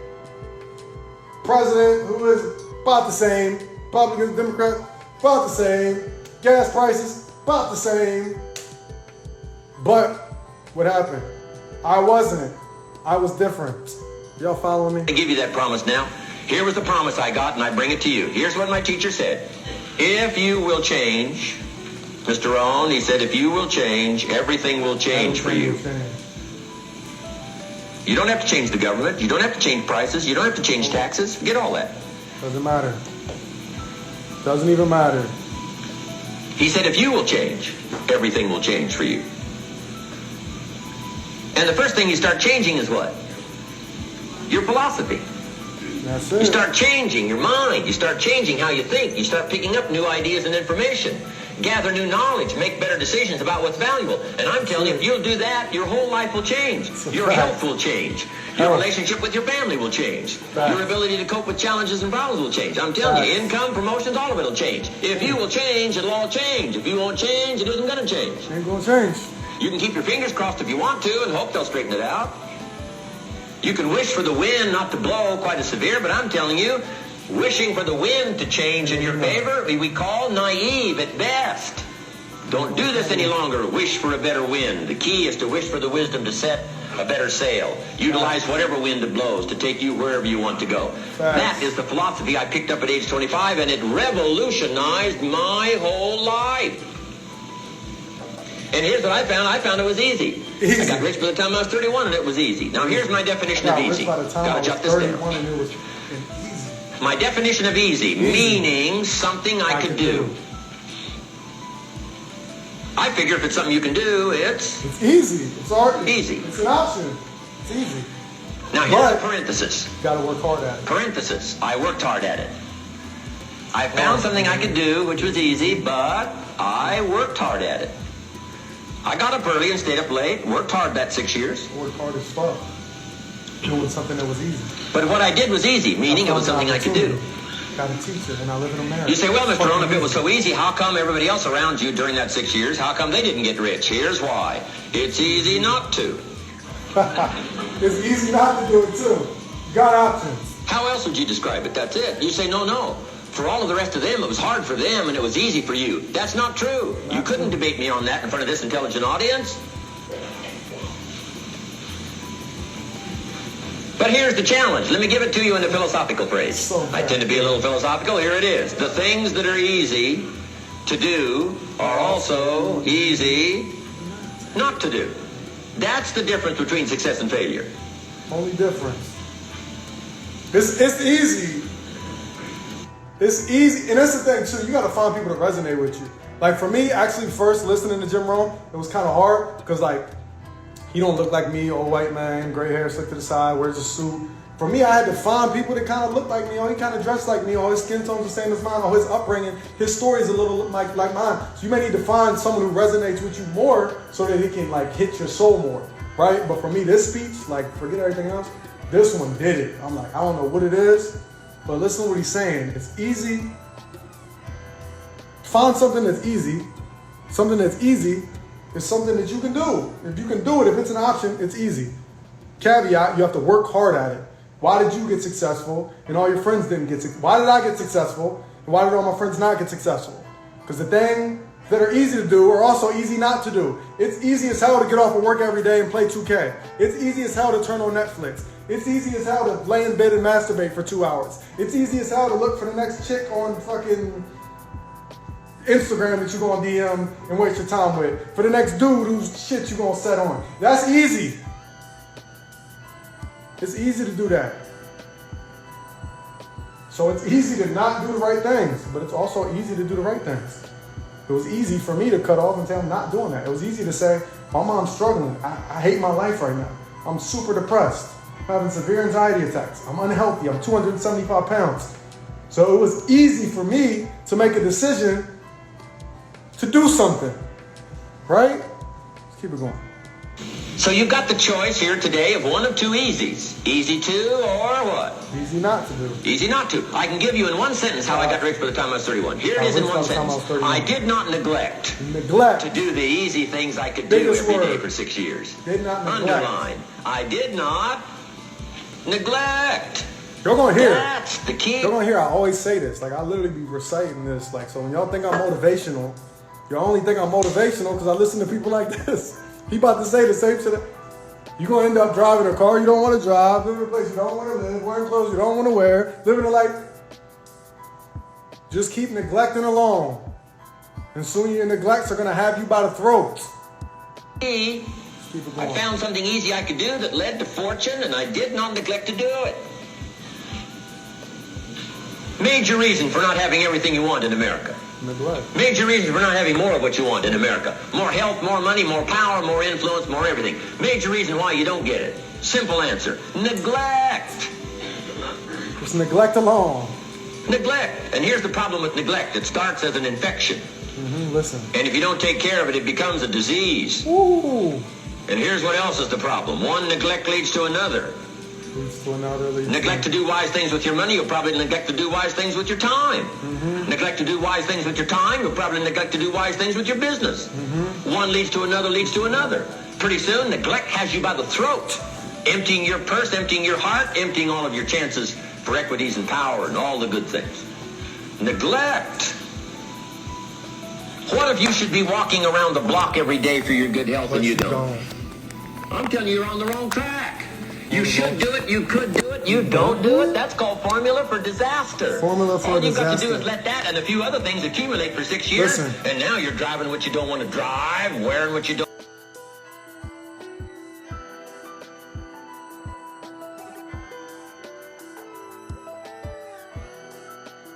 President, who is about the same. Republicans, Democrats, about the same. Gas prices, about the same. But what happened? I wasn't. I was different. Y'all following me? I give you that promise now. Here was the promise I got, and I bring it to you. Here's what my teacher said. If you will change, Mr. Rohn, he said, if you will change, everything will change for you. You don't have to change the government. You don't have to change prices. You don't have to change taxes. Forget all that. Doesn't matter. Doesn't even matter. He said, if you will change, everything will change for you. And the first thing you start changing is what? Your philosophy. That's it. You start changing your mind. You start changing how you think. You start picking up new ideas and information. Gather new knowledge. Make better decisions about what's valuable. And I'm telling you, if you'll do that, your whole life will change. Your health will change. Your relationship with your family will change. Your ability to cope with challenges and problems will change. I'm telling you, income, promotions, all of it will change. If you will change, it'll all change. If you won't change, it isn't going to change. Ain't going to change. You can keep your fingers crossed if you want to and hope they'll straighten it out. You can wish for the wind not to blow quite as severe, but I'm telling you, wishing for the wind to change in your favor, we call naive at best. Don't do this any longer. Wish for a better wind. The key is to wish for the wisdom to set a better sail. Utilize whatever wind it blows to take you wherever you want to go. That is the philosophy I picked up at age 25, and it revolutionized my whole life. And here's what I found. I found it was easy. I got rich by the time I was 31, and it was easy. Now, here's my definition of easy. Got to jot this down. My definition of easy, meaning something I could do. I figure if it's something you can do, It's easy. It's hard. Easy. It's an option. It's easy. Now here's a parenthesis. You gotta work hard at it. Parenthesis. I worked hard at it. I found something I could do, which was easy, but I worked hard at it. I got up early and stayed up late, worked hard that 6 years. Worked hard as fuck. Doing something that was easy. But what I did was easy, meaning it was something I could do. Got a teacher, and I live in America. You say, well, Mr. Rohn, if it was so easy, how come everybody else around you during that 6 years, how come they didn't get rich? Here's why. It's easy not to. It's easy not to do it, too. You got options. How else would you describe it? That's it. You say, no. For all of the rest of them, it was hard for them, and it was easy for you. That's not true. You couldn't debate me on that in front of this intelligent audience. But here's the challenge. Let me give it to you in a philosophical phrase. I tend to be a little philosophical. Here it is. The things that are easy to do are also easy not to do. That's the difference between success and failure. Only difference. It's easy. It's easy. And that's the thing, too. You got to find people that resonate with you. Like, for me, actually, first listening to Jim Rohn, it was kind of hard because, like, he don't look like me, old white man, gray hair slicked to the side, wears a suit. For me, I had to find people that kind of look like me, or he kind of dressed like me, or his skin tone's the same as mine, or his upbringing, his story is a little like mine. So you may need to find someone who resonates with you more so that it can like hit your soul more, right? But for me, this speech, like forget everything else, this one did it. I'm like, I don't know what it is, but listen to what he's saying. It's easy. Find something that's easy. Something that's easy is something that you can do. If you can do it, if it's an option, it's easy. Caveat, you have to work hard at it. Why did you get successful and all your friends didn't get successful? Why did I get successful and why did all my friends not get successful? Because the things that are easy to do are also easy not to do. It's easy as hell to get off of work every day and play 2K. It's easy as hell to turn on Netflix. It's easy as hell to lay in bed and masturbate for 2 hours. It's easy as hell to look for the next chick on fucking Instagram that you're gonna DM and waste your time with. For the next dude whose shit you're gonna set on. That's easy. It's easy to do that. So it's easy to not do the right things, but it's also easy to do the right things. It was easy for me to cut off and say I'm not doing that. It was easy to say, my mom's struggling. I hate my life right now. I'm super depressed. I'm having severe anxiety attacks. I'm unhealthy. I'm 275 pounds. So it was easy for me to make a decision to do something, right? Let's keep it going. So you've got the choice here today of one of two easies. Easy to or what? Easy not to do. Easy not to. I can give you in one sentence how I got rich by the time I was 31. Here it is in one sentence. I did not neglect to do the easy things I could do every day for 6 years. Did not neglect. Underline. I did not neglect. You're gonna hear. That's the key. You're gonna hear. I always say this. Like I literally be reciting this. Like so, when y'all think I'm motivational, y'all only think I'm motivational because I listen to people like this. He about to say the same shit. You're gonna end up driving a car you don't want to drive, living in a place you don't want to live, wearing clothes you don't want to wear, living a life. Just keep neglecting along, and soon your neglects are gonna have you by the throat. I found something easy I could do that led to fortune, and I did not neglect to do it. Major reason for not having everything you want in America. Neglect. Major reason for not having more of what you want in America. More health, more money, more power, more influence, more everything. Major reason why you don't get it. Simple answer. Neglect. Just neglect alone. Neglect. And here's the problem with neglect. It starts as an infection. Listen. And if you don't take care of it, it becomes a disease. Ooh. And here's what else is the problem. One neglect leads to another. Neglect to do wise things with your money, you'll probably neglect to do wise things with your time. Neglect to do wise things with your time, you'll probably neglect to do wise things with your business. One leads to another, leads to another. Pretty soon, neglect has you by the throat, emptying your purse, emptying your heart, emptying all of your chances for equities and power and all the good things. Neglect. What if you should be walking around the block every day for your good health and you don't? I'm telling you, you're on the wrong track. You should do it, you could do it, you don't do it. That's called formula for disaster. Formula for disaster. All you've got to do is let that and a few other things accumulate for 6 years. Listen. And now you're driving what you don't want to drive, wearing what you don't